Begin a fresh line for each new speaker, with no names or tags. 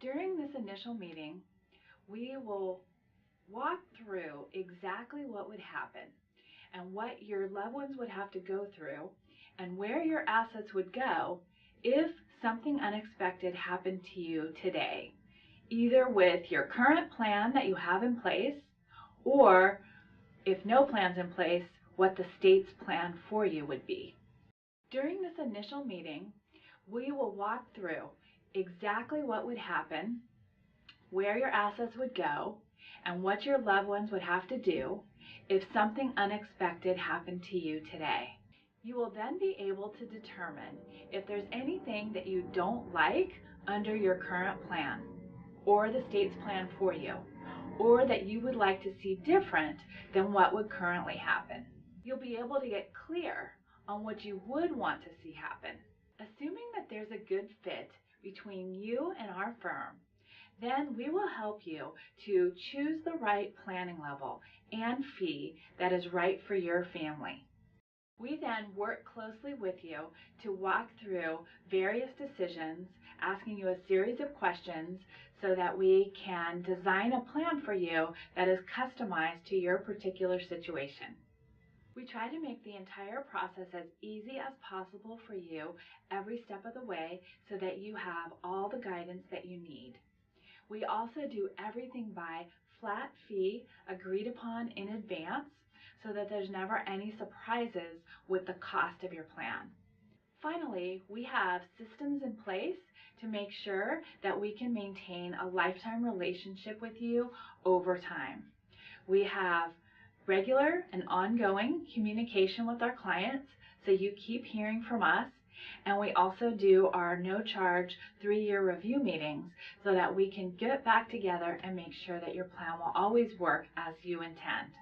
During this initial meeting, we will walk through exactly what would happen and what your loved ones would have to go through and where your assets would go if something unexpected happened to you today, either with your current plan that you have in place or, if no plan's in place, what the state's plan for you would be. During this initial meeting, we will walk through exactly what would happen, where your assets would go, and what your loved ones would have to do if something unexpected happened to you today. You will then be able to determine if there's anything that you don't like under your current plan or the state's plan for you, or that you would like to see different than what would currently happen. You'll be able to get clear on what you would want to see happen. Assuming that there's a good fit between you and our firm, then we will help you to choose the right planning level and fee that is right for your family. We then work closely with you to walk through various decisions, asking you a series of questions so that we can design a plan for you that is customized to your particular situation. We try to make the entire process as easy as possible for you every step of the way so that you have all the guidance that you need. We also do everything by flat fee agreed upon in advance so that there's never any surprises with the cost of your plan. Finally, we have systems in place to make sure that we can maintain a lifetime relationship with you over time. We have regular and ongoing communication with our clients, so you keep hearing from us. And we also do our no-charge 3-year review meetings so that we can get back together and make sure that your plan will always work as you intend.